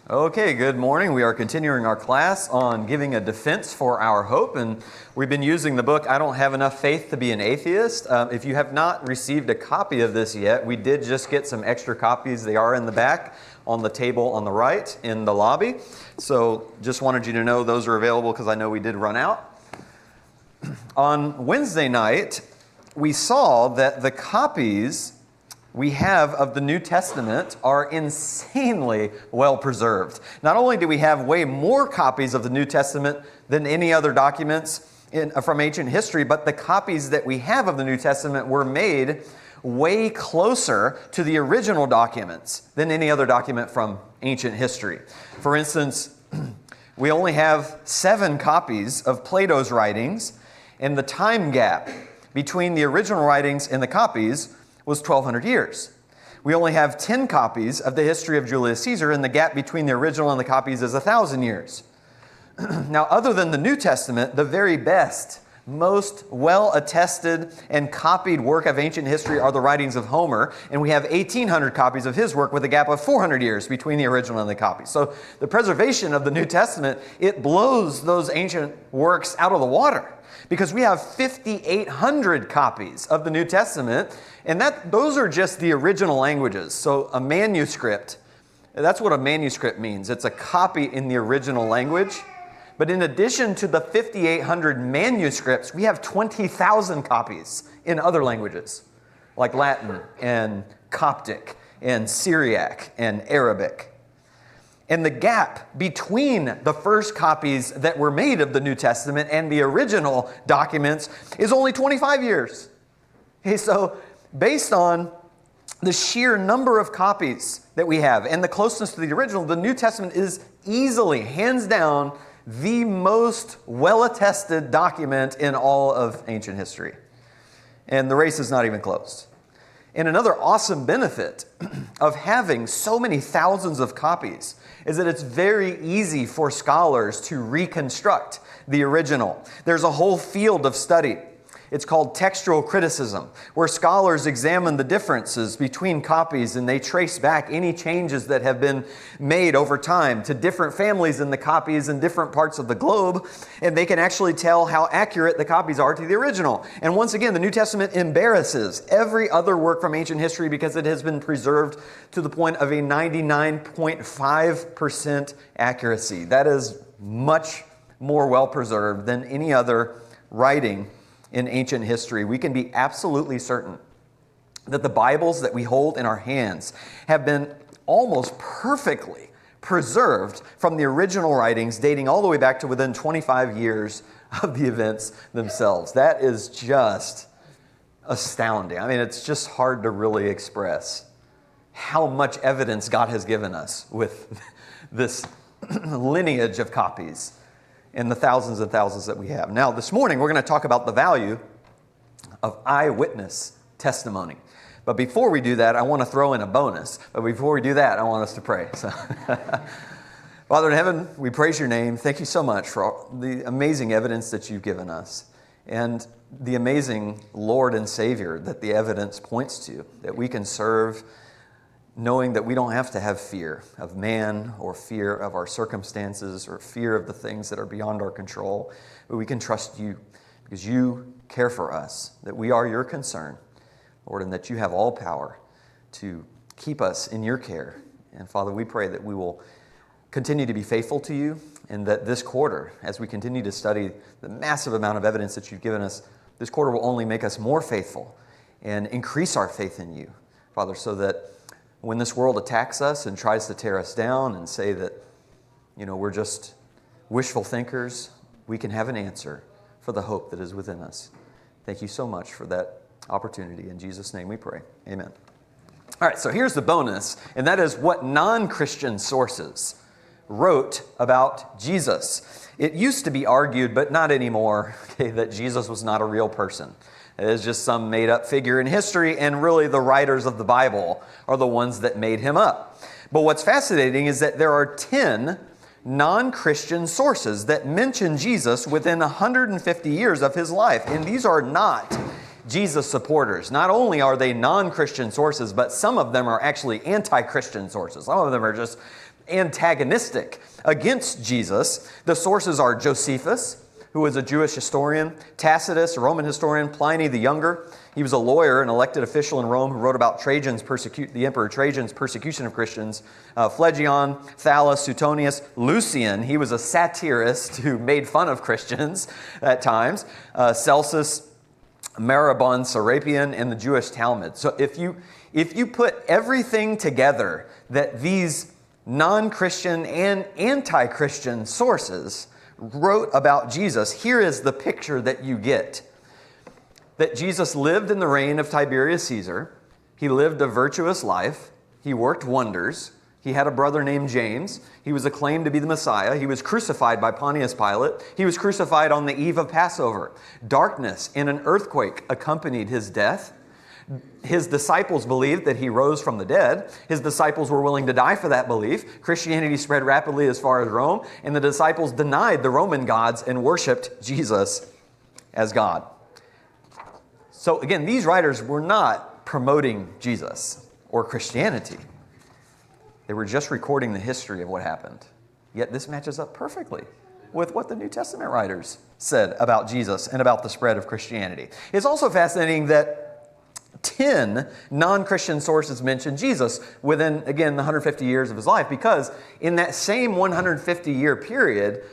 Okay, good morning. We are continuing our class on giving a defense for our hope, and we've been using the book, I Don't Have Enough Faith to Be an Atheist. If you have not received a copy of this yet, we did just get some extra copies. They are in the back on the table on the right in the lobby. So just wanted you to know those are available because I know we did run out. On Wednesday night, we saw that the copies we have of the New Testament are insanely well preserved. Not only do we have way more copies of the New Testament than any other documents from ancient history, but the copies that we have of the New Testament were made way closer to the original documents than any other document from ancient history. For instance, we only have 7 copies of Plato's writings, and the time gap between the original writings and the copies was 1,200 years. We only have 10 copies of the history of Julius Caesar, and the gap between the original and the copies is 1,000 years. Now, other than the New Testament, the very best, most well-attested and copied work of ancient history are the writings of Homer, and we have 1,800 copies of his work with a gap of 400 years between the original and the copies. So the preservation of the New Testament, it blows those ancient works out of the water, because we have 5,800 copies of the New Testament, and those are just the original languages. So a manuscript, that's what a manuscript means. It's a copy in the original language. But in addition to the 5,800 manuscripts, we have 20,000 copies in other languages, like Latin and Coptic and Syriac and Arabic. And the gap between the first copies that were made of the New Testament and the original documents is only 25 years. Okay, so based on the sheer number of copies that we have and the closeness to the original, the New Testament is easily, hands down, the most well-attested document in all of ancient history. And the race is not even close. And another awesome benefit of having so many thousands of copies is that it's very easy for scholars to reconstruct the original. There's a whole field of study. It's called textual criticism, where scholars examine the differences between copies and they trace back any changes that have been made over time to different families in the copies in different parts of the globe, and they can actually tell how accurate the copies are to the original. And once again, the New Testament embarrasses every other work from ancient history because it has been preserved to the point of a 99.5% accuracy. That is much more well preserved than any other writing in ancient history. We can be absolutely certain that the Bibles that we hold in our hands have been almost perfectly preserved from the original writings dating all the way back to within 25 years of the events themselves. That is just astounding. I mean, it's just hard to really express how much evidence God has given us with this lineage of copies and the thousands and thousands that we have. Now, this morning, we're going to talk about the value of eyewitness testimony. But before we do that, I want to throw in a bonus. But before we do that, I want us to pray. So, Father in heaven, we praise your name. Thank you so much for the amazing evidence that you've given us and the amazing Lord and Savior that the evidence points to, that we can serve knowing that we don't have to have fear of man or fear of our circumstances or fear of the things that are beyond our control, but we can trust you because you care for us, that we are your concern, Lord, and that you have all power to keep us in your care. And Father, we pray that we will continue to be faithful to you and that this quarter, as we continue to study the massive amount of evidence that you've given us, this quarter will only make us more faithful and increase our faith in you, Father, so that when this world attacks us and tries to tear us down and say that, we're just wishful thinkers, we can have an answer for the hope that is within us. Thank you so much for that opportunity. In Jesus' name we pray. Amen. All right, so here's the bonus, and that is what non-Christian sources wrote about Jesus. It used to be argued, but not anymore, that Jesus was not a real person. It is just some made-up figure in history, and really the writers of the Bible are the ones that made him up. But what's fascinating is that there are 10 non-Christian sources that mention Jesus within 150 years of his life, and these are not Jesus supporters. Not only are they non-Christian sources, but some of them are actually anti-Christian sources. Some of them are just antagonistic against Jesus. The sources are Josephus, who was a Jewish historian, Tacitus, a Roman historian, Pliny the Younger. He was a lawyer, an elected official in Rome who wrote about the Emperor Trajan's persecution of Christians. Phlegon, Thallus, Suetonius, Lucian. He was a satirist who made fun of Christians at times. Celsus, Marabon, Serapion, and the Jewish Talmud. So if you put everything together that these non-Christian and anti-Christian sources wrote about Jesus, here is the picture that you get. That Jesus lived in the reign of Tiberius Caesar. He lived a virtuous life. He worked wonders. He had a brother named James. He was acclaimed to be the Messiah. He was crucified by Pontius Pilate. He was crucified on the eve of Passover. Darkness and an earthquake accompanied his death. His disciples believed that he rose from the dead. His disciples were willing to die for that belief. Christianity spread rapidly as far as Rome, and the disciples denied the Roman gods and worshiped Jesus as God. So again, these writers were not promoting Jesus or Christianity. They were just recording the history of what happened. Yet this matches up perfectly with what the New Testament writers said about Jesus and about the spread of Christianity. It's also fascinating that 10 non-Christian sources mention Jesus within, again, the 150 years of his life, because in that same 150-year period,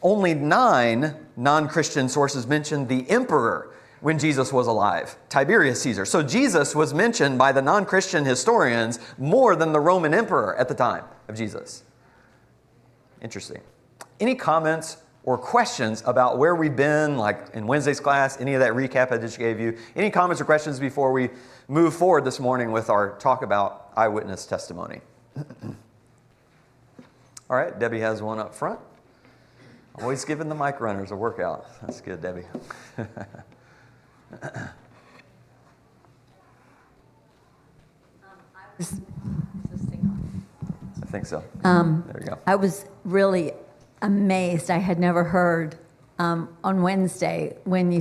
only 9 non-Christian sources mentioned the emperor when Jesus was alive, Tiberius Caesar. So Jesus was mentioned by the non-Christian historians more than the Roman emperor at the time of Jesus. Interesting. Any comments or questions about where we've been, like in Wednesday's class, any of that recap I just gave you? Any comments or questions before we move forward this morning with our talk about eyewitness testimony? All right, Debbie has one up front. Always giving the mic runners a workout. That's good, Debbie. I think so. There you go. I was really amazed. I had never heard on Wednesday when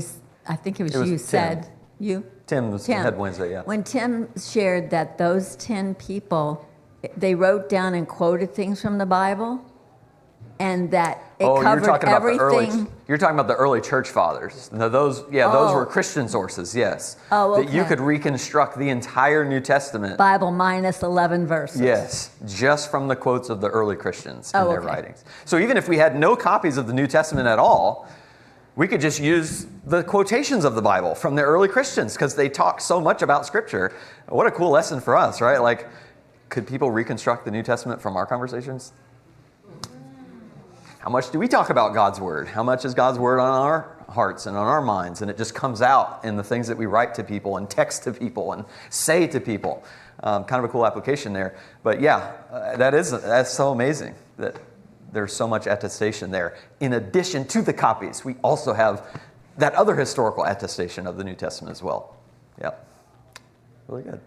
I think it was you Tim. said, you? Tim had Wednesday, yeah. When Tim shared that those 10 people, they wrote down and quoted things from the Bible, and that it covered everything. You're talking about the early church fathers. Now those were Christian sources, yes. Oh, okay. That you could reconstruct the entire New Testament. Bible minus 11 verses. Yes, just from the quotes of the early Christians in their writings. So even if we had no copies of the New Testament at all, we could just use the quotations of the Bible from the early Christians because they talk so much about Scripture. What a cool lesson for us, right? Like, could people reconstruct the New Testament from our conversations? How much do we talk about God's Word? How much is God's Word on our hearts and on our minds? And it just comes out in the things that we write to people and text to people and say to people. Kind of a cool application there. But yeah, that's so amazing that there's so much attestation there. In addition to the copies, we also have that other historical attestation of the New Testament as well. Yeah, really good.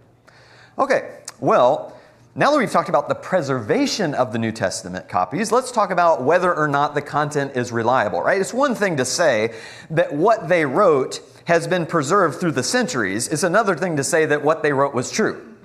Okay, well, now that we've talked about the preservation of the New Testament copies, let's talk about whether or not the content is reliable, right? It's one thing to say that what they wrote has been preserved through the centuries. It's another thing to say that what they wrote was true.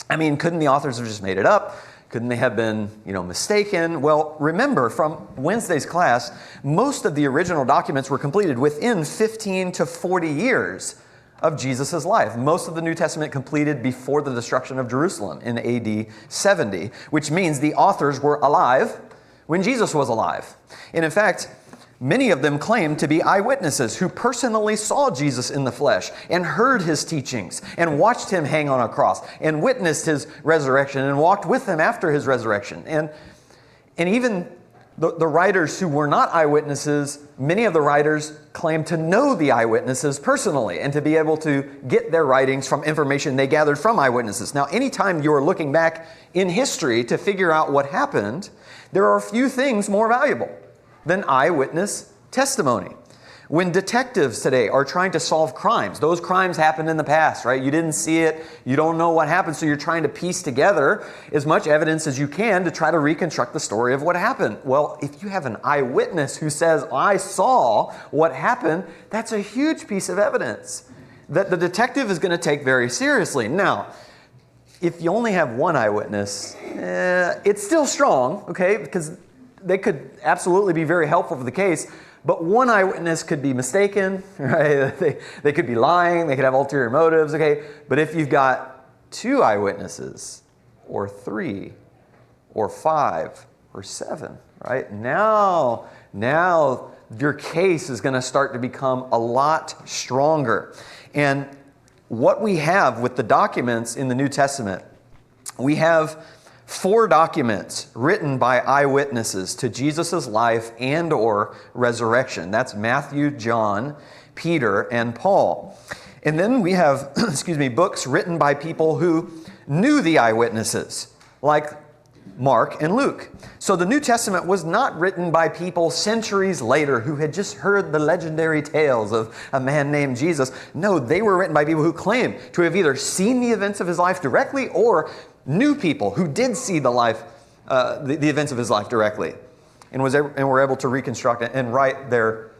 I mean, couldn't the authors have just made it up? Couldn't they have been, mistaken? Well, remember from Wednesday's class, most of the original documents were completed within 15 to 40 years of Jesus' life. Most of the New Testament completed before the destruction of Jerusalem in AD 70, which means the authors were alive when Jesus was alive. And in fact, many of them claim to be eyewitnesses who personally saw Jesus in the flesh and heard his teachings and watched him hang on a cross and witnessed his resurrection and walked with him after his resurrection. And even the writers who were not eyewitnesses, many of the writers claim to know the eyewitnesses personally and to be able to get their writings from information they gathered from eyewitnesses. Now, anytime you're looking back in history to figure out what happened, there are a few things more valuable than eyewitness testimony. When detectives today are trying to solve crimes, those crimes happened in the past, right? You didn't see it, you don't know what happened, so you're trying to piece together as much evidence as you can to try to reconstruct the story of what happened. Well, if you have an eyewitness who says, I saw what happened, that's a huge piece of evidence that the detective is going to take very seriously. Now, if you only have one eyewitness, it's still strong, okay, because they could absolutely be very helpful for the case, but one eyewitness could be mistaken, right? They could be lying, they could have ulterior motives, okay? But if you've got 2 eyewitnesses, or 3, or 5, or 7, right? Now your case is going to start to become a lot stronger. And what we have with the documents in the New Testament, we have 4 documents written by eyewitnesses to Jesus' life and or resurrection. That's Matthew, John, Peter, and Paul. And then we have, books written by people who knew the eyewitnesses, like Mark and Luke. So the New Testament was not written by people centuries later who had just heard the legendary tales of a man named Jesus. No, they were written by people who claimed to have either seen the events of his life directly or knew people who did see the events of his life directly, and were able to reconstruct it and write their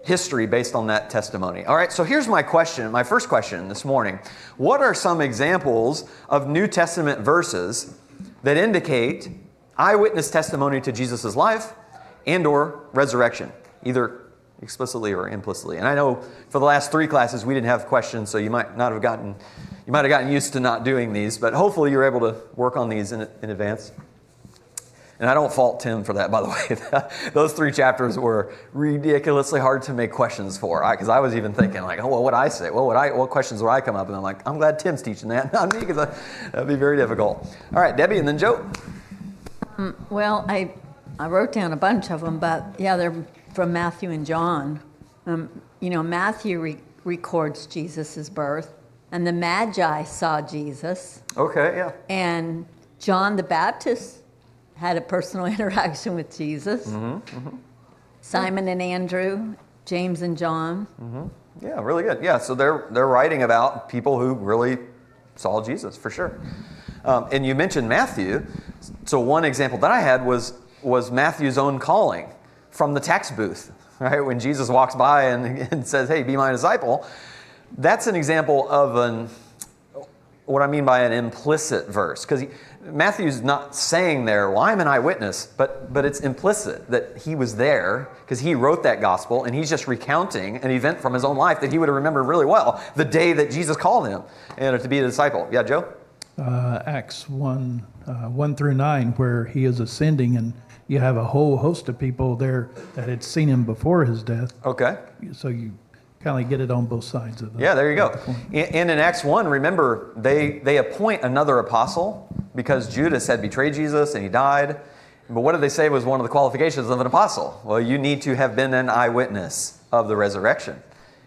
history based on that testimony. All right, so here's my first question this morning. What are some examples of New Testament verses that indicate eyewitness testimony to Jesus' life and or resurrection, either explicitly or implicitly? And I know for the last 3 classes we didn't have questions, so you might have gotten used to not doing these, but hopefully you're able to work on these in advance. And I don't fault Tim for that, by the way. Those 3 chapters were ridiculously hard to make questions for, because I was even thinking, like, oh, what would I say? What questions would I come up? And I'm like, I'm glad Tim's teaching that, not me, because that'd be very difficult. All right, Debbie, and then Joe. Well, I wrote down a bunch of them, but yeah, they're from Matthew and John. Matthew records Jesus' birth, and the Magi saw Jesus. Okay, yeah. And John the Baptist had a personal interaction with Jesus. Simon and Andrew, James and John. Yeah, really good. Yeah, so they're writing about people who really saw Jesus, for sure. And you mentioned Matthew. So one example that I had was Matthew's own calling from the tax booth, right? When Jesus walks by and says, hey, be my disciple. That's an example of what I mean by an implicit verse, because Matthew's not saying there, well, I'm an eyewitness, but it's implicit that he was there because he wrote that gospel, and he's just recounting an event from his own life that he would have remembered really well, the day that Jesus called him and to be a disciple. Yeah, Joe? Acts 1 through 9, where he is ascending, and you have a whole host of people there that had seen him before his death. Okay. So you kind of get it on both sides of the. Yeah, there you go. And in Acts 1, remember, they appoint another apostle because Judas had betrayed Jesus and he died. But what did they say was one of the qualifications of an apostle? Well, you need to have been an eyewitness of the resurrection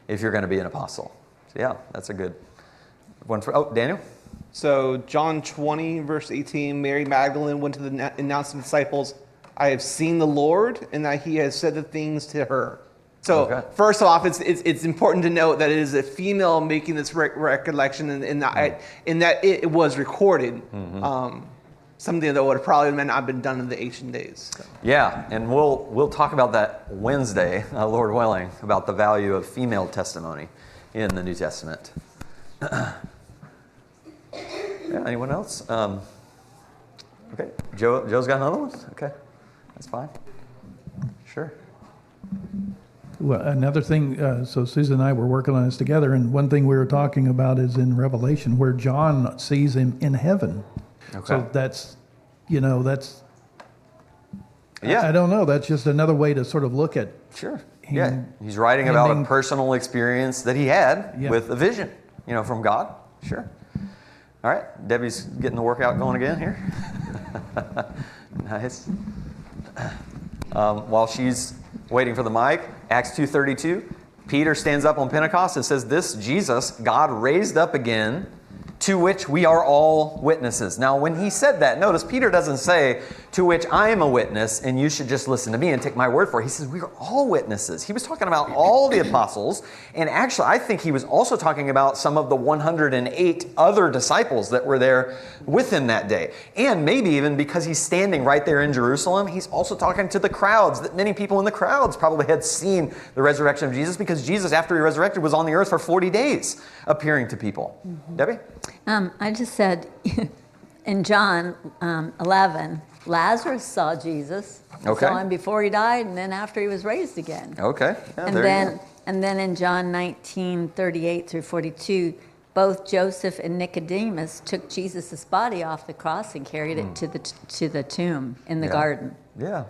if you're going to be an apostle. So yeah, that's a good one for. Daniel? So John 20, verse 18, Mary Magdalene went to announce to the disciples, I have seen the Lord, and that he has said the things to her. So First off, it's important to note that it is a female making this recollection, in that it was recorded. Something that would have probably not been done in the ancient days. So. Yeah, and we'll talk about that Wednesday, Lord willing, about the value of female testimony in the New Testament. Yeah, anyone else? Okay, Joe's got another one? Okay, that's fine. Sure. Well, another thing, so Susan and I were working on this together, and one thing we were talking about is in Revelation where John sees him in heaven. Okay. So that's. Yeah. I don't know. That's just another way to sort of look at. Sure. Yeah. He's writing about a personal experience that he had with a vision, from God. Sure. All right. Debbie's getting the workout going again here. Nice. While she's waiting for the mic, Acts 2:32, Peter stands up on Pentecost and says, this Jesus God raised up again, to which we are all witnesses. Now, when he said that, notice Peter doesn't say, to which I am a witness, and you should just listen to me and take my word for it. He says, we are all witnesses. He was talking about all the apostles, and actually, I think he was also talking about some of the 108 other disciples that were there with him that day. And maybe even because he's standing right there in Jerusalem, he's also talking to the crowds, that many people in the crowds probably had seen the resurrection of Jesus, because Jesus, after he resurrected, was on the earth for 40 days, appearing to people. Debbie? I just said in John 11, Lazarus saw Jesus. Okay. Saw him before he died and then after he was raised again. Okay. Yeah, And there you then go. and then in John 19:38 through 42, both Joseph and Nicodemus took Jesus' body off the cross and carried it to the tomb in the Yeah. garden. Yeah.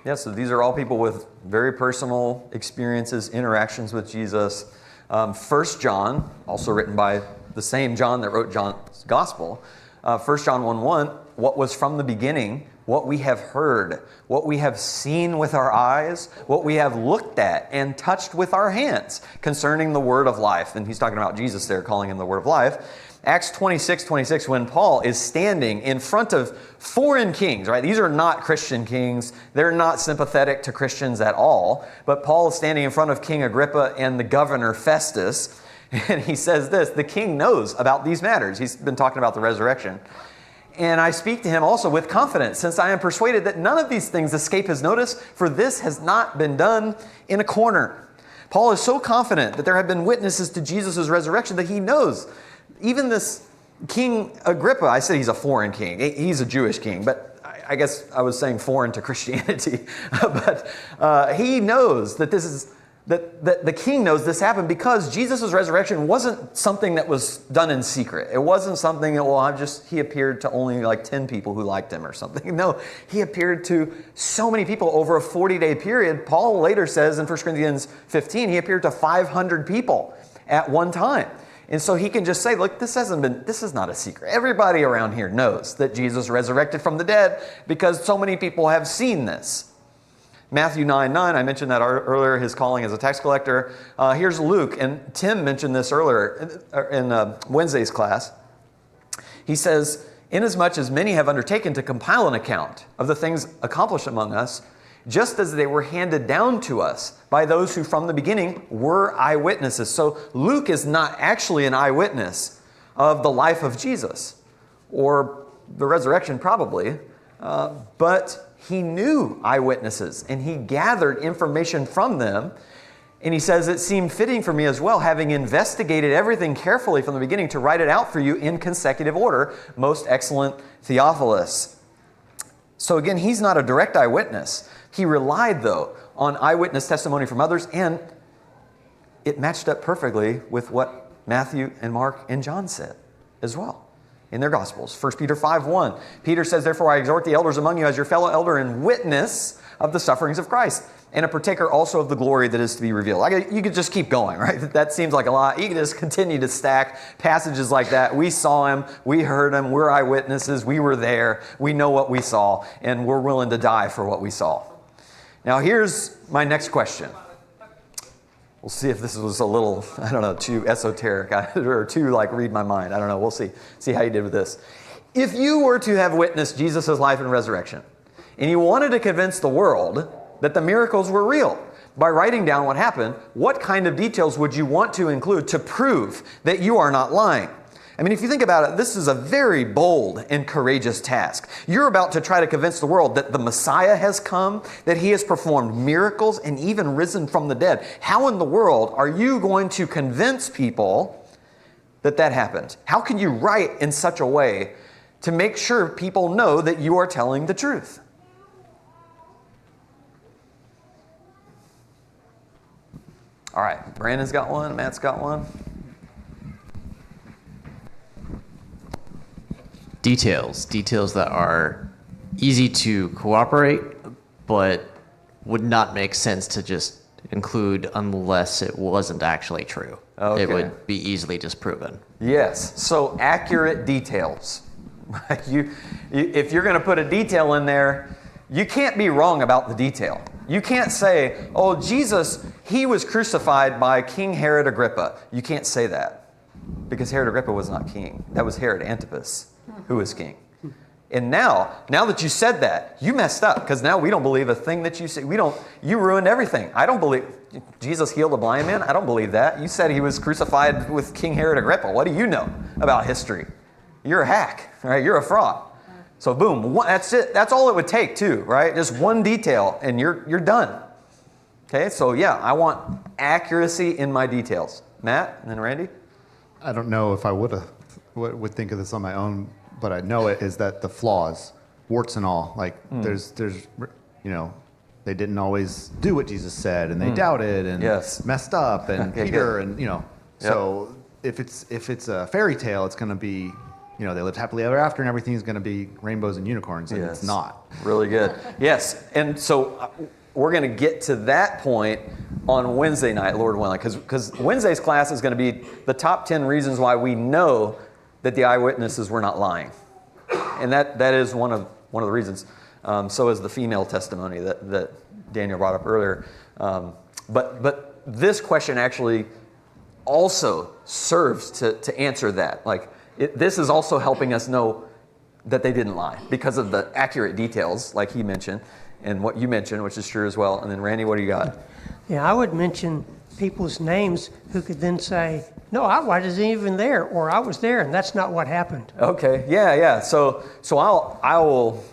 Yeah, so these are all people with very personal experiences, interactions with Jesus. 1 John, also written by the same John that wrote John's Gospel. 1 John 1:1, what was from the beginning, what we have heard, what we have seen with our eyes, what we have looked at and touched with our hands concerning the word of life. And he's talking about Jesus there, calling him the word of life. Acts 26:26, when Paul is standing in front of foreign kings, right? These are not Christian kings. They're not sympathetic to Christians at all. But Paul is standing in front of King Agrippa and the governor Festus. And he says this, the king knows about these matters. He's been talking about the resurrection. And I speak to him also with confidence, since I am persuaded that none of these things escape his notice, for this has not been done in a corner. Paul is so confident that there have been witnesses to Jesus' resurrection that he knows. Even this King Agrippa, I said he's a foreign king. He's a Jewish king, but I guess I was saying foreign to Christianity. But he knows that this is... That the king knows this happened because Jesus' resurrection wasn't something that was done in secret. It wasn't something that, he appeared to only like 10 people who liked him or something. No, he appeared to so many people over a 40-day period. Paul later says in 1 Corinthians 15, he appeared to 500 people at one time. And so he can just say, look, this is not a secret. Everybody around here knows that Jesus resurrected from the dead because so many people have seen this. Matthew 9:9, I mentioned that earlier, his calling as a tax collector. Here's Luke, and Tim mentioned this earlier in Wednesday's class. He says, inasmuch as many have undertaken to compile an account of the things accomplished among us, just as they were handed down to us by those who from the beginning were eyewitnesses. So Luke is not actually an eyewitness of the life of Jesus, or the resurrection probably, but he knew eyewitnesses and he gathered information from them. And he says, it seemed fitting for me as well, having investigated everything carefully from the beginning, to write it out for you in consecutive order, most excellent Theophilus. So again, he's not a direct eyewitness. He relied, though, on eyewitness testimony from others, and it matched up perfectly with what Matthew and Mark and John said as well in their Gospels. 1 Peter 5:1. Peter says, therefore I exhort the elders among you as your fellow elder and witness of the sufferings of Christ, and a partaker also of the glory that is to be revealed. You could just keep going, right? That seems like a lot. You can just continue to stack passages like that. We saw him, we heard him, we're eyewitnesses, we were there, we know what we saw, and we're willing to die for what we saw. Now here's my next question. We'll see if this was a little, too esoteric or too read my mind. I don't know. We'll see. See how you did with this. If you were to have witnessed Jesus' life and resurrection, and you wanted to convince the world that the miracles were real by writing down what happened, what kind of details would you want to include to prove that you are not lying? I mean, if you think about it, this is a very bold and courageous task. You're about to try to convince the world that the Messiah has come, that he has performed miracles and even risen from the dead. How in the world are you going to convince people that that happened? How can you write in such a way to make sure people know that you are telling the truth? All right, Brandon's got one, Matt's got one. Details that are easy to cooperate, but would not make sense to just include unless it wasn't actually true. Okay. It would be easily disproven. Yes, so accurate details. If you're going to put a detail in there, you can't be wrong about the detail. You can't say, oh, Jesus, he was crucified by King Herod Agrippa. You can't say that because Herod Agrippa was not king. That was Herod Antipas who was king. And now that you said that, you messed up because now we don't believe a thing that you say. You ruined everything. I don't believe Jesus healed a blind man. I don't believe that. You said he was crucified with King Herod Agrippa. What do you know about history? You're a hack, right? You're a fraud. So boom, that's it. That's all it would take too, right? Just one detail and you're done. Okay, so yeah, I want accuracy in my details. Matt and then Randy? I don't know if I would think of this on my own, but I know it is that the flaws, warts and all, like there's they didn't always do what Jesus said, and they doubted and messed up, and Okay, Peter, good. and so if it's a fairy tale, it's going to be, they lived happily ever after, and everything's going to be rainbows and unicorns, and it's not. Really good. Yes, and so we're going to get to that point on Wednesday night, Lord willing, because Wednesday's class is going to be the top 10 reasons why we know that the eyewitnesses were not lying, and that is one of the reasons. So is the female testimony that Daniel brought up earlier. But this question actually also serves to answer that. Like this is also helping us know that they didn't lie because of the accurate details, like he mentioned, and what you mentioned, which is true as well. And then Randy, what do you got? Yeah, I would mention people's names who could then say, no, I wasn't even there, or I was there, and that's not what happened. Okay, yeah. So I will.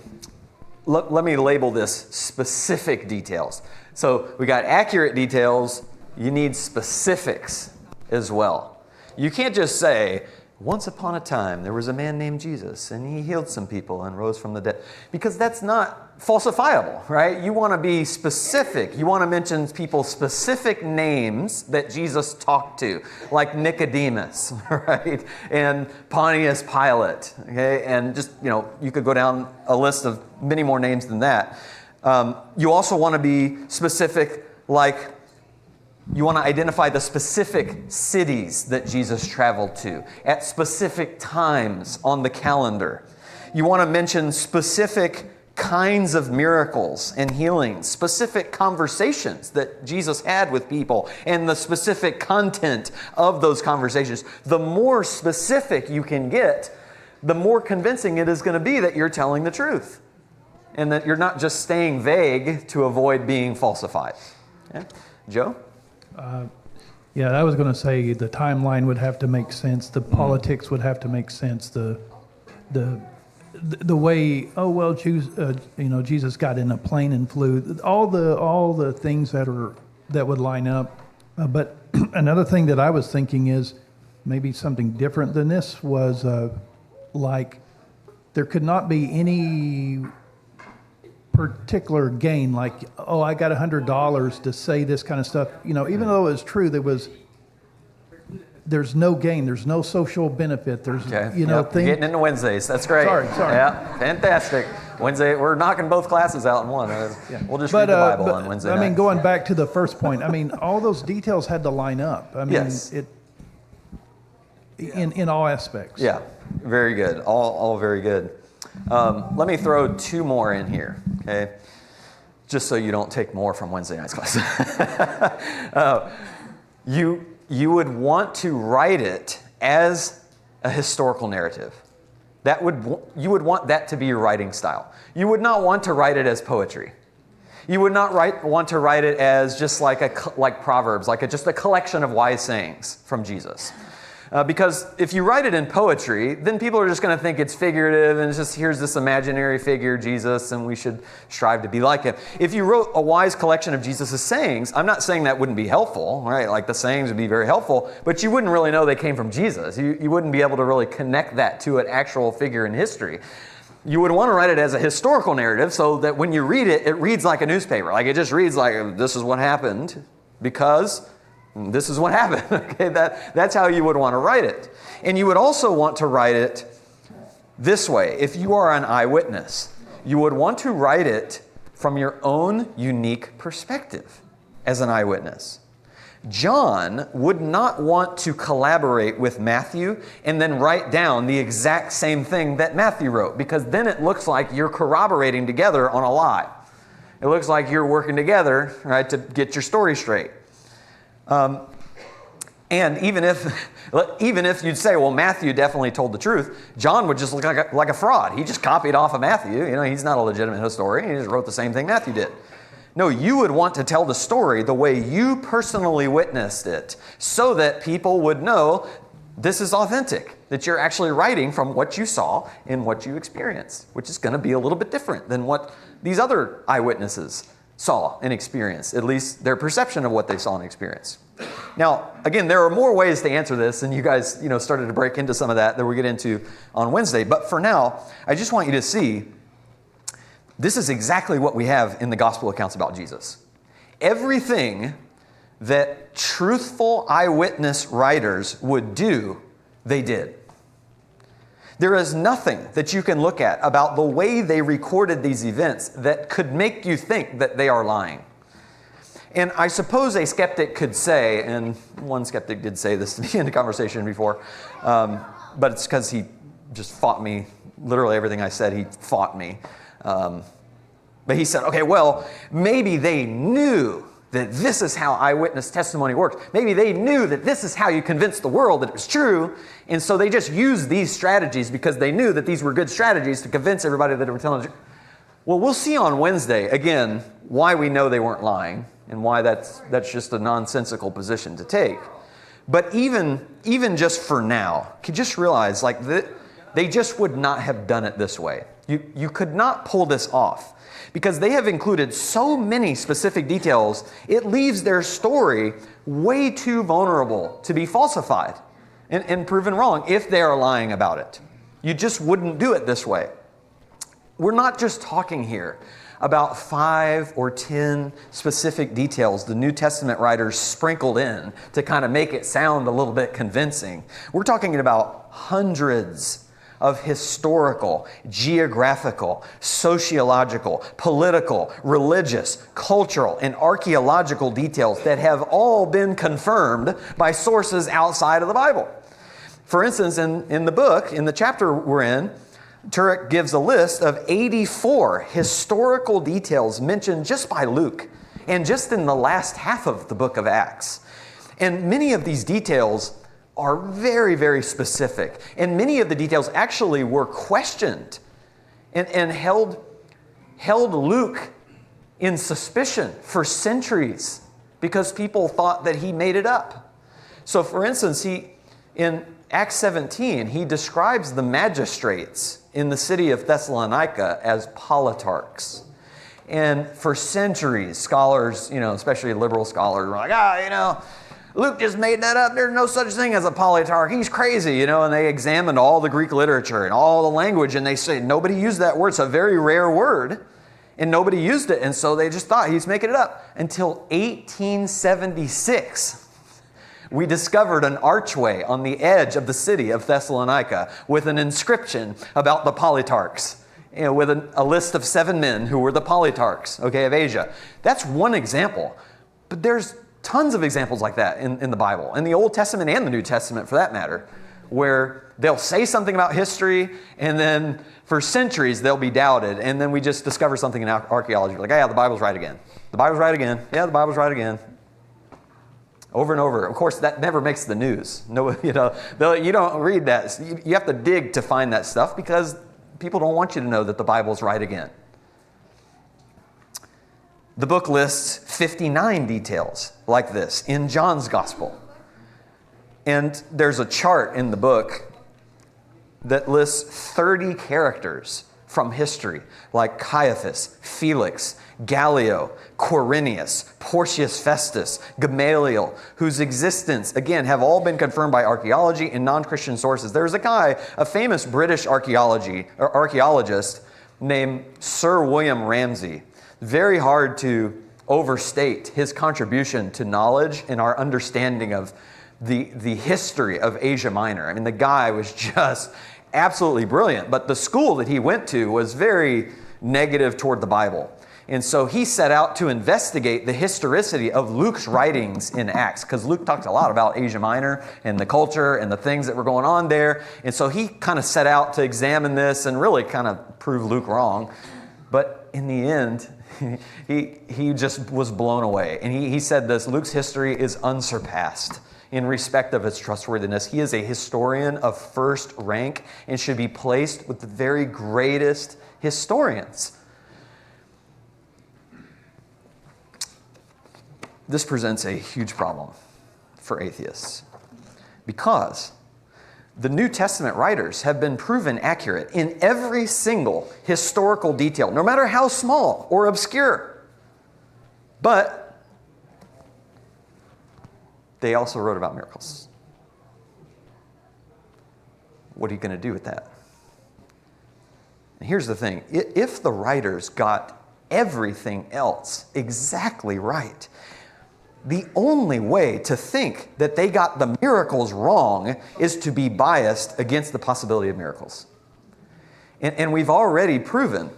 Let me label this specific details. So we got accurate details. You need specifics as well. You can't just say, once upon a time, there was a man named Jesus, and he healed some people and rose from the dead. Because that's not falsifiable, right? You want to be specific. You want to mention people's specific names that Jesus talked to, like Nicodemus, right? And Pontius Pilate, okay? And just, you could go down a list of many more names than that. You also want to be specific, like you want to identify the specific cities that Jesus traveled to at specific times on the calendar. You want to mention specific kinds of miracles and healings, specific conversations that Jesus had with people, and the specific content of those conversations. The more specific you can get, the more convincing it is going to be that you're telling the truth and that you're not just staying vague to avoid being falsified. Okay? Joe? Yeah, I was going to say the timeline would have to make sense. The politics would have to make sense. The way, Jesus got in a plane and flew. All the things that would line up. But another thing that I was thinking is maybe something different than this was like there could not be any particular gain, like, I got $100 to say this kind of stuff. Even though it was true, there's no gain, there's no social benefit. There's getting into Wednesdays. That's great. Sorry. Yeah, fantastic. Wednesday, we're knocking both classes out in one. We'll just read the Bible on Wednesday night. Going back to the first point, all those details had to line up. Yes. In all aspects. Yeah, very good. All very good. Let me throw two more in here, okay? Just so you don't take more from Wednesday night's class. You would want to write it as a historical narrative. You would want that to be your writing style. You would not want to write it as poetry. You would not want to write it as just like Proverbs, just a collection of wise sayings from Jesus. Because if you write it in poetry, then people are just going to think it's figurative and it's just here's this imaginary figure, Jesus, and we should strive to be like him. If you wrote a wise collection of Jesus' sayings, I'm not saying that wouldn't be helpful, right? Like the sayings would be very helpful, but you wouldn't really know they came from Jesus. You wouldn't be able to really connect that to an actual figure in history. You would want to write it as a historical narrative so that when you read it, it reads like a newspaper. Like it just reads like, this is what happened because this is what happened. Okay, that's how you would want to write it. And you would also want to write it this way. If you are an eyewitness, you would want to write it from your own unique perspective as an eyewitness. John would not want to collaborate with Matthew and then write down the exact same thing that Matthew wrote, because then it looks like you're corroborating together on a lie. It looks like you're working together, right, to get your story straight. And even if you'd say, well, Matthew definitely told the truth, John would just look like a fraud. He just copied off of Matthew. He's not a legitimate historian. He just wrote the same thing Matthew did. No, you would want to tell the story the way you personally witnessed it so that people would know this is authentic, that you're actually writing from what you saw and what you experienced, which is going to be a little bit different than what these other eyewitnesses saw and experienced, at least their perception of what they saw and experienced. Now, again, there are more ways to answer this, and you guys, started to break into some of that we'll get into on Wednesday. But for now, I just want you to see this is exactly what we have in the gospel accounts about Jesus. Everything that truthful eyewitness writers would do, they did. There is nothing that you can look at about the way they recorded these events that could make you think that they are lying. And I suppose a skeptic could say, and one skeptic did say this to me in a conversation before, but it's because he just fought me. Literally everything I said, he fought me. But he said, okay, well, maybe they knew that this is how eyewitness testimony works. Maybe they knew that this is how you convince the world that it was true, and so they just used these strategies because they knew that these were good strategies to convince everybody that they were telling the truth. Well, we'll see on Wednesday, again, why we know they weren't lying and why that's just a nonsensical position to take. But even just for now, you just realize they just would not have done it this way. You could not pull this off because they have included so many specific details, it leaves their story way too vulnerable to be falsified and proven wrong if they are lying about it. You just wouldn't do it this way. We're not just talking here about 5 or 10 specific details the New Testament writers sprinkled in to kind of make it sound a little bit convincing. We're talking about hundreds of historical, geographical, sociological, political, religious, cultural, and archaeological details that have all been confirmed by sources outside of the Bible. For instance, in the book, in the chapter we're in, Turek gives a list of 84 historical details mentioned just by Luke, and just in the last half of the book of Acts. And many of these details are very, very specific. And many of the details actually were questioned and held Luke in suspicion for centuries because people thought that he made it up. So for instance, in Acts 17, he describes the magistrates in the city of Thessalonica as politarchs. And for centuries, scholars, especially liberal scholars, were like, Luke just made that up. There's no such thing as a politarch. He's crazy, and they examined all the Greek literature and all the language, and they say nobody used that word. It's a very rare word, and nobody used it. And so they just thought he's making it up. Until 1876, we discovered an archway on the edge of the city of Thessalonica with an inscription about the politarchs, with a list of 7 men who were the politarchs, of Asia. That's one example, but there's tons of examples like that in the Bible, in the Old Testament and the New Testament for that matter, where they'll say something about history and then for centuries they'll be doubted, and then we just discover something in archaeology. Like, the Bible's right again. The Bible's right again. Yeah, the Bible's right again. Over and over. Of course, that never makes the news. No, you don't read that. You have to dig to find that stuff because people don't want you to know that the Bible's right again. The book lists 59 details like this in John's Gospel. And there's a chart in the book that lists 30 characters from history, like Caiaphas, Felix, Gallio, Quirinius, Porcius Festus, Gamaliel, whose existence, again, have all been confirmed by archaeology and non-Christian sources. There's a guy, a famous British archaeologist named Sir William Ramsay. Very hard to overstate his contribution to knowledge and our understanding of the history of Asia Minor. I mean, the guy was just absolutely brilliant, but the school that he went to was very negative toward the Bible. And so he set out to investigate the historicity of Luke's writings in Acts, because Luke talked a lot about Asia Minor and the culture and the things that were going on there. And so he kind of set out to examine this and really kind of prove Luke wrong. But in the end, he just was blown away. And he said this: Luke's history is unsurpassed in respect of its trustworthiness. He is a historian of first rank and should be placed with the very greatest historians. This presents a huge problem for atheists because the New Testament writers have been proven accurate in every single historical detail, no matter how small or obscure. But they also wrote about miracles. What are you going to do with that? And here's the thing. If the writers got everything else exactly right, the only way to think that they got the miracles wrong is to be biased against the possibility of miracles. And we've already proven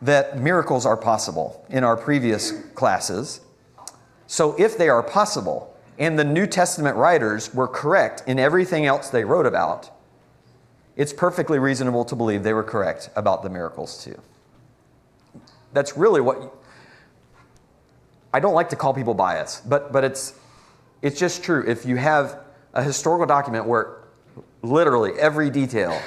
that miracles are possible in our previous classes. So if they are possible, and the New Testament writers were correct in everything else they wrote about, it's perfectly reasonable to believe they were correct about the miracles too. That's really what... I don't like to call people biased, but it's just true. If you have a historical document where literally every detail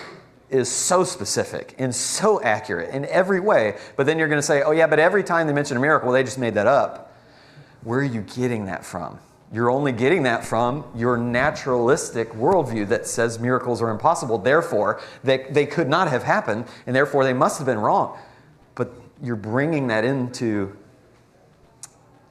is so specific and so accurate in every way, but then you're going to say, oh yeah, but every time they mention a miracle, they just made that up. Where are you getting that from? You're only getting that from your naturalistic worldview that says miracles are impossible. Therefore, they could not have happened, and therefore they must have been wrong. But you're bringing that into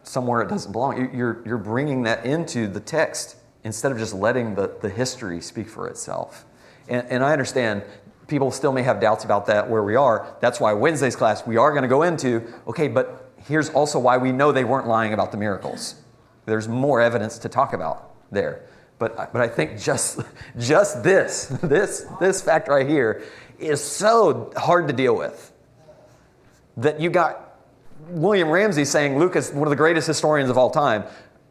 somewhere it doesn't belong. You're bringing that into the text instead of just letting the history speak for itself. And I understand people still may have doubts about that where we are. That's why Wednesday's class we are going to go into, okay, but here's also why we know they weren't lying about the miracles. There's more evidence to talk about there. But I think just this fact right here is so hard to deal with that you got William Ramsey saying Luke is one of the greatest historians of all time.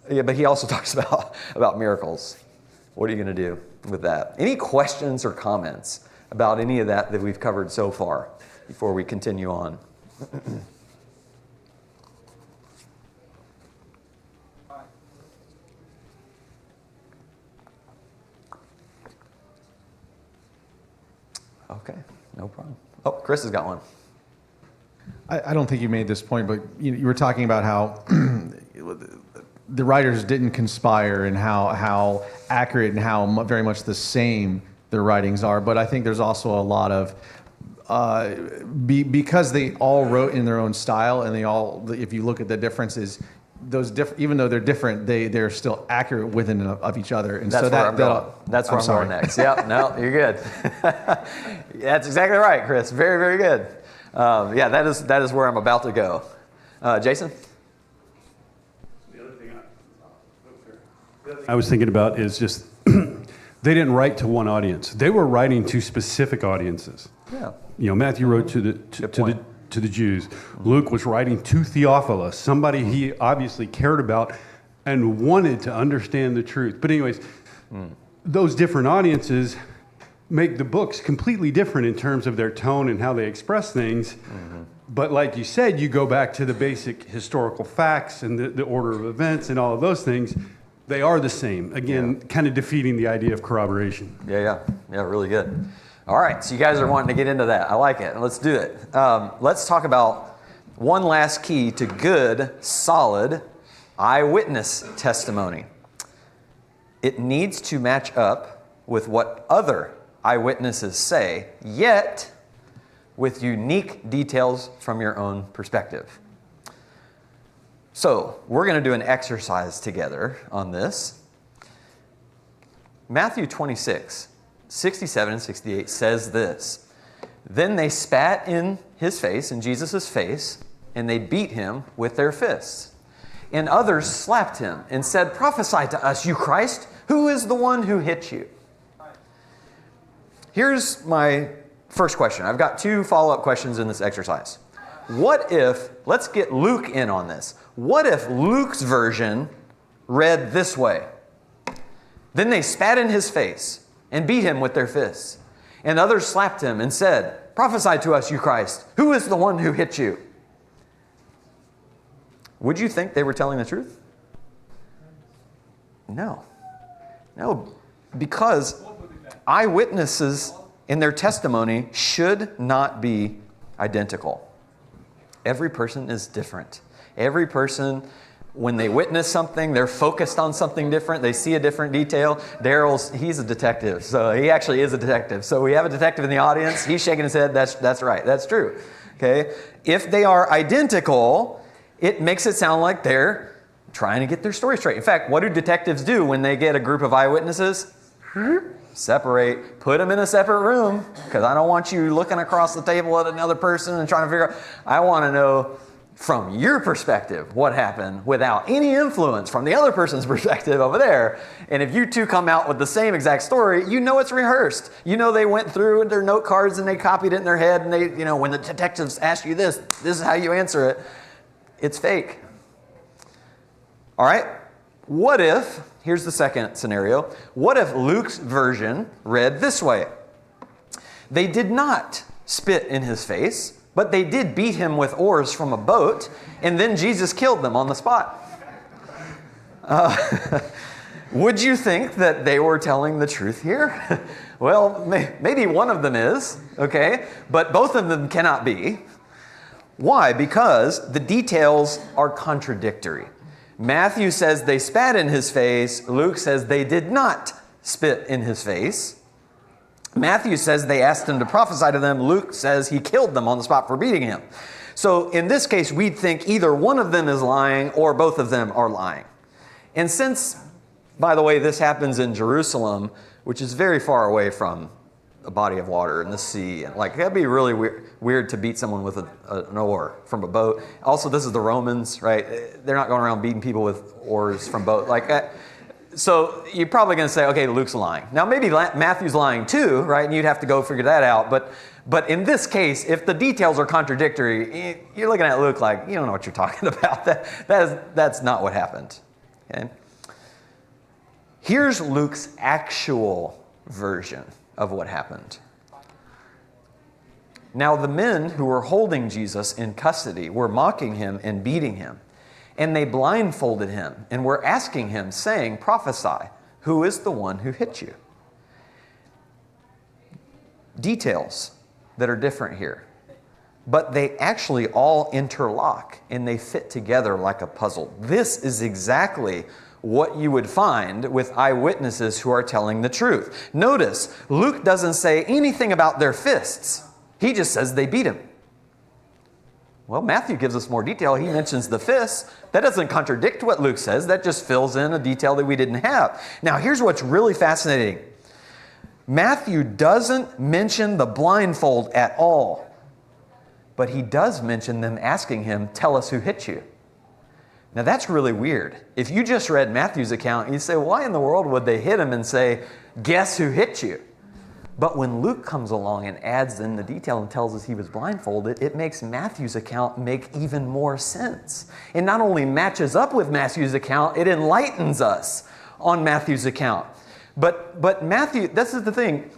Yeah, but he also talks about miracles. What are you going to do with that? Any questions or comments about any of that we've covered so far before we continue on? Okay, no problem. Oh, Chris has got one. I don't think you made this point, but you were talking about how the writers didn't conspire and how accurate and how very much the same their writings are. But I think there's also a lot of, because they all wrote in their own style and they all, if you look at the differences, even though they're different, they're still accurate within of each other. And that's so where I'm going. That's where I'm going next. Yep, no, you're good. That's exactly right, Chris. Very, very good. Yeah, that is where I'm about to go. Jason? The other thing I was thinking about is just they didn't write to one audience. They were writing to specific audiences. Yeah. Matthew wrote to the Jews. Luke was writing to Theophilus, somebody he obviously cared about and wanted to understand the truth. But anyways, those different audiences make the books completely different in terms of their tone and how they express things. Mm-hmm. But like you said, you go back to the basic historical facts and the order of events and all of those things. They are the same. Again, kind of defeating the idea of corroboration. Yeah, really good. All right, so you guys are wanting to get into that. I like it. Let's do it. Let's talk about one last key to good, solid eyewitness testimony. It needs to match up with what other eyewitnesses say, yet with unique details from your own perspective. So, we're going to do an exercise together on this. Matthew 26, 67 and 68 says this: Then they spat in his face, in Jesus' face, and they beat him with their fists. And others slapped him and said, Prophesy to us, you Christ, who is the one who hit you? Here's my first question. I've got two follow-up questions in this exercise. What if, let's get Luke in on this. What if Luke's version read this way? Then they spat in his face and beat him with their fists. And others slapped him and said, Prophesy to us, you Christ, who is the one who hit you? Would you think they were telling the truth? No, because eyewitnesses in their testimony should not be identical. Every person is different. Every person, when they witness something, they're focused on something different. They see a different detail. He's a detective, so he actually is a detective. So we have a detective in the audience. He's shaking his head. That's right. That's true. Okay. If they are identical, it makes it sound like they're trying to get their story straight. In fact, what do detectives do when they get a group of eyewitnesses? Separate, put them in a separate room, because I don't want you looking across the table at another person and trying to figure out. I want to know from your perspective what happened without any influence from the other person's perspective over there. And if you two come out with the same exact story, you know it's rehearsed. You know they went through their note cards and they copied it in their head, and they, when the detectives ask you this is how you answer it. It's fake. All right? What if, here's the second scenario, what if Luke's version read this way? They did not spit in his face, but they did beat him with oars from a boat, and then Jesus killed them on the spot. Would you think that they were telling the truth here? Well, maybe one of them is, okay? But both of them cannot be. Why? Because the details are contradictory. Matthew says they spat in his face. Luke says they did not spit in his face. Matthew says they asked him to prophesy to them. Luke says he killed them on the spot for beating him. So in this case, we'd think either one of them is lying or both of them are lying. And since, by the way, this happens in Jerusalem, which is very far away from a body of water in the sea, and that'd be really weird to beat someone with an oar from a boat. Also, this is the Romans, right? They're not going around beating people with oars from boat like that. So you're probably going to say, okay, Luke's lying. Now, maybe Matthew's lying too, right? And you'd have to go figure that out. But in this case, if the details are contradictory, you're looking at Luke like, you don't know what you're talking about. That's not what happened. Okay? Here's Luke's actual version of what happened. Now, the men who were holding Jesus in custody were mocking him and beating him. And they blindfolded him and were asking him, saying, "Prophesy, who is the one who hit you?" Details that are different here. But they actually all interlock and they fit together like a puzzle. This is exactly what you would find with eyewitnesses who are telling the truth. Notice, Luke doesn't say anything about their fists. He just says they beat him. Well, Matthew gives us more detail. He mentions the fists. That doesn't contradict what Luke says. That just fills in a detail that we didn't have. Now, here's what's really fascinating. Matthew doesn't mention the blindfold at all. But he does mention them asking him, "Tell us who hit you." Now, that's really weird. If you just read Matthew's account, you'd say, why in the world would they hit him and say, "Guess who hit you?" But when Luke comes along and adds in the detail and tells us he was blindfolded, it makes Matthew's account make even more sense. It not only matches up with Matthew's account, it enlightens us on Matthew's account. But Matthew, this is the thing,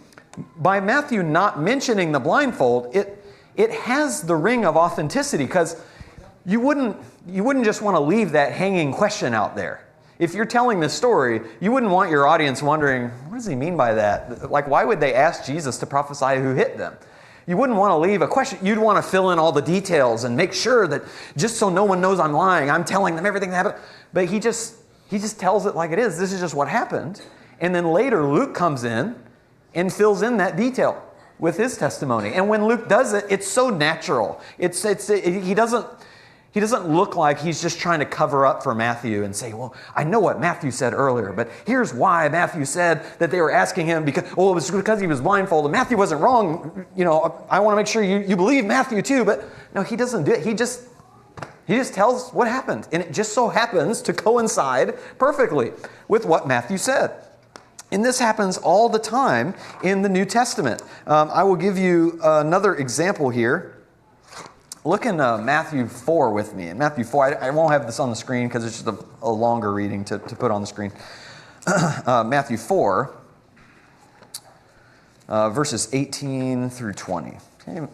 by Matthew not mentioning the blindfold, it has the ring of authenticity, because you wouldn't just want to leave that hanging question out there. If you're telling this story, you wouldn't want your audience wondering, what does he mean by that? Why would they ask Jesus to prophesy who hit them? You wouldn't want to leave a question. You'd want to fill in all the details and make sure that, just so no one knows I'm lying, I'm telling them everything that happened. But he just tells it like it is. This is just what happened. And then later Luke comes in and fills in that detail with his testimony. And when Luke does it, it's so natural. He doesn't look like he's just trying to cover up for Matthew and say, well, I know what Matthew said earlier, but here's why Matthew said that they were asking him because, it was because he was blindfolded. Matthew wasn't wrong. I want to make sure you believe Matthew too. But no, he doesn't do it. He just tells what happened. And it just so happens to coincide perfectly with what Matthew said. And this happens all the time in the New Testament. I will give you another example here. Look in Matthew 4 with me. In Matthew 4, I won't have this on the screen because it's just a longer reading to put on the screen. Matthew 4, verses 18 through 20. Okay.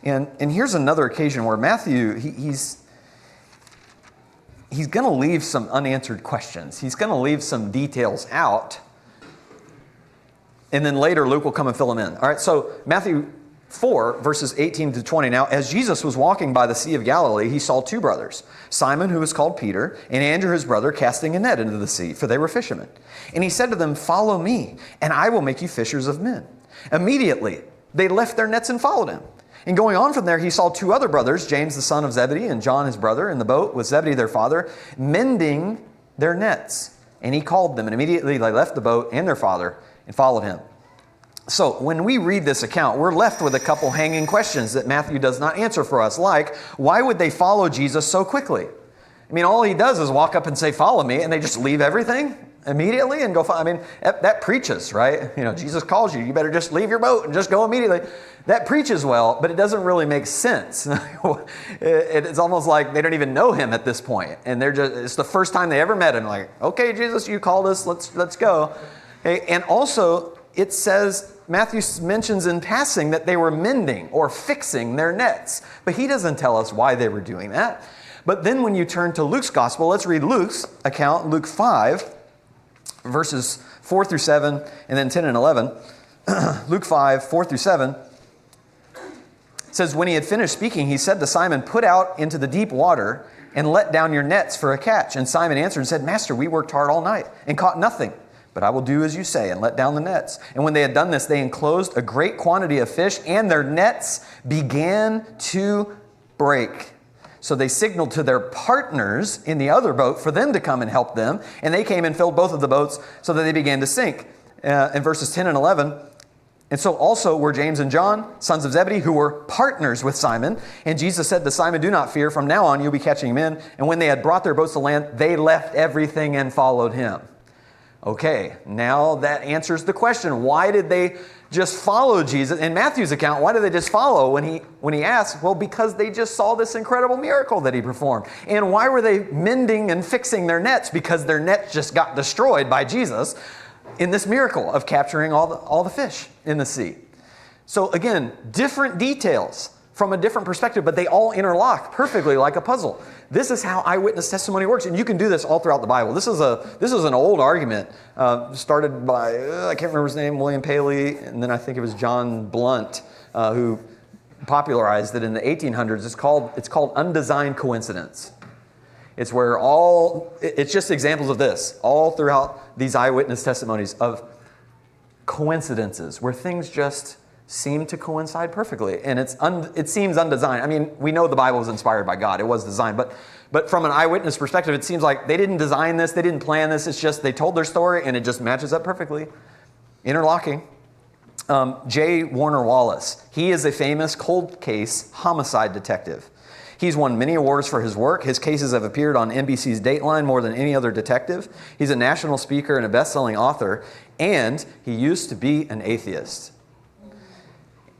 And here's another occasion where Matthew, he's going to leave some unanswered questions. He's going to leave some details out. And then later Luke will come and fill them in. All right, so Matthew 4, verses 18 to 20. Now, as Jesus was walking by the Sea of Galilee, he saw two brothers, Simon, who was called Peter, and Andrew, his brother, casting a net into the sea, for they were fishermen. And he said to them, "Follow me, and I will make you fishers of men." Immediately, they left their nets and followed him. And going on from there, he saw two other brothers, James the son of Zebedee and John his brother, in the boat with Zebedee their father, mending their nets. And he called them, and immediately they left the boat and their father and followed him. So when we read this account, we're left with a couple hanging questions that Matthew does not answer for us, like, why would they follow Jesus so quickly? I mean, all he does is walk up and say, follow me, and they just leave everything immediately and go follow. I mean, that preaches, right? You know, Jesus calls you, you better just leave your boat and just go immediately. That preaches well, but it doesn't really make sense. It's almost like they don't even know him at this point, and it's the first time they ever met him, like, okay, Jesus, you called us, let's go. And also, it says, Matthew mentions in passing that they were mending or fixing their nets, but he doesn't tell us why they were doing that. But then when you turn to Luke's gospel, let's read Luke's account, Luke 5, verses 4 through 7, and then 10 and 11. Luke 5, 4 through 7. It says, when he had finished speaking, he said to Simon, put out into the deep water and let down your nets for a catch. And Simon answered and said, Master, we worked hard all night and caught nothing. But I will do as you say and let down the nets. And when they had done this, they enclosed a great quantity of fish, and their nets began to break. So they signaled to their partners in the other boat for them to come and help them. And they came and filled both of the boats so that they began to sink. In verses 10 and 11, and so also were James and John, sons of Zebedee, who were partners with Simon. And Jesus said to Simon, do not fear. From now on, you'll be catching men. And when they had brought their boats to land, they left everything and followed him. Okay, now that answers the question. Why did they just follow Jesus? In Matthew's account, why did they just follow when he asked? Well, because they just saw this incredible miracle that he performed. And why were they mending and fixing their nets? Because their nets just got destroyed by Jesus in this miracle of capturing all the fish in the sea. So again, different details from a different perspective, but they all interlock perfectly like a puzzle. This is how eyewitness testimony works, and you can do this all throughout the Bible. This is an old argument started by, I can't remember his name, William Paley, and then I think it was John Blunt, who popularized it in the 1800s. It's called undesigned coincidence. It's where it's just examples of this, all throughout these eyewitness testimonies of coincidences, where things just seem to coincide perfectly, and it seems undesigned. I mean, we know the Bible was inspired by God; it was designed, but from an eyewitness perspective, it seems like they didn't design this, they didn't plan this. It's just they told their story, and it just matches up perfectly, interlocking. J. Warner Wallace. He is a famous cold case homicide detective. He's won many awards for his work. His cases have appeared on NBC's Dateline more than any other detective. He's a national speaker and a best-selling author, and he used to be an atheist.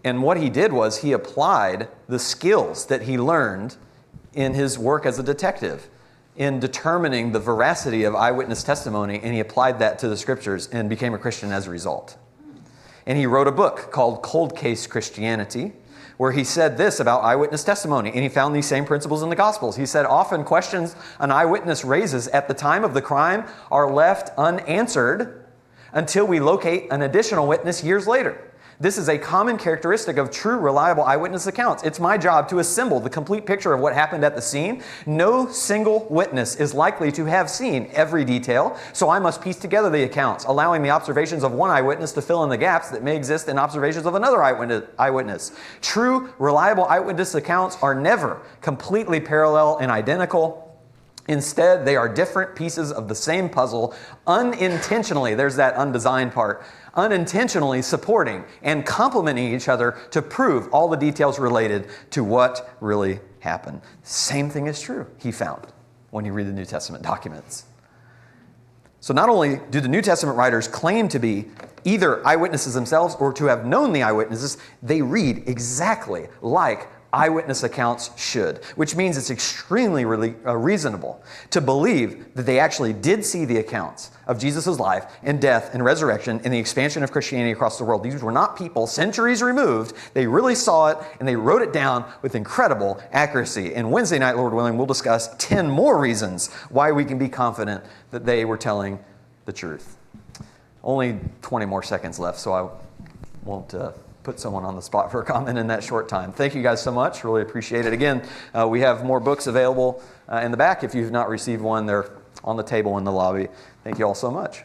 And what he did was he applied the skills that he learned in his work as a detective in determining the veracity of eyewitness testimony, and he applied that to the scriptures and became a Christian as a result. And he wrote a book called Cold Case Christianity, where he said this about eyewitness testimony, and he found these same principles in the Gospels. He said, often questions an eyewitness raises at the time of the crime are left unanswered until we locate an additional witness years later. This is a common characteristic of true, reliable eyewitness accounts. It's my job to assemble the complete picture of what happened at the scene. No single witness is likely to have seen every detail, so I must piece together the accounts, allowing the observations of one eyewitness to fill in the gaps that may exist in observations of another eyewitness. True, reliable eyewitness accounts are never completely parallel and identical. Instead, they are different pieces of the same puzzle, unintentionally, there's that undesigned part, unintentionally supporting and complementing each other to prove all the details related to what really happened. Same thing is true, he found, when you read the New Testament documents. So not only do the New Testament writers claim to be either eyewitnesses themselves or to have known the eyewitnesses, they read exactly like eyewitness accounts should, which means it's extremely reasonable to believe that they actually did see the accounts of Jesus' life and death and resurrection and the expansion of Christianity across the world. These were not people centuries removed. They really saw it, and they wrote it down with incredible accuracy. And Wednesday night, Lord willing, we'll discuss 10 more reasons why we can be confident that they were telling the truth. Only 20 more seconds left, so I won't put someone on the spot for a comment in that short time. Thank you guys so much. Really appreciate it. Again, we have more books available in the back. If you've not received one, they're on the table in the lobby. Thank you all so much.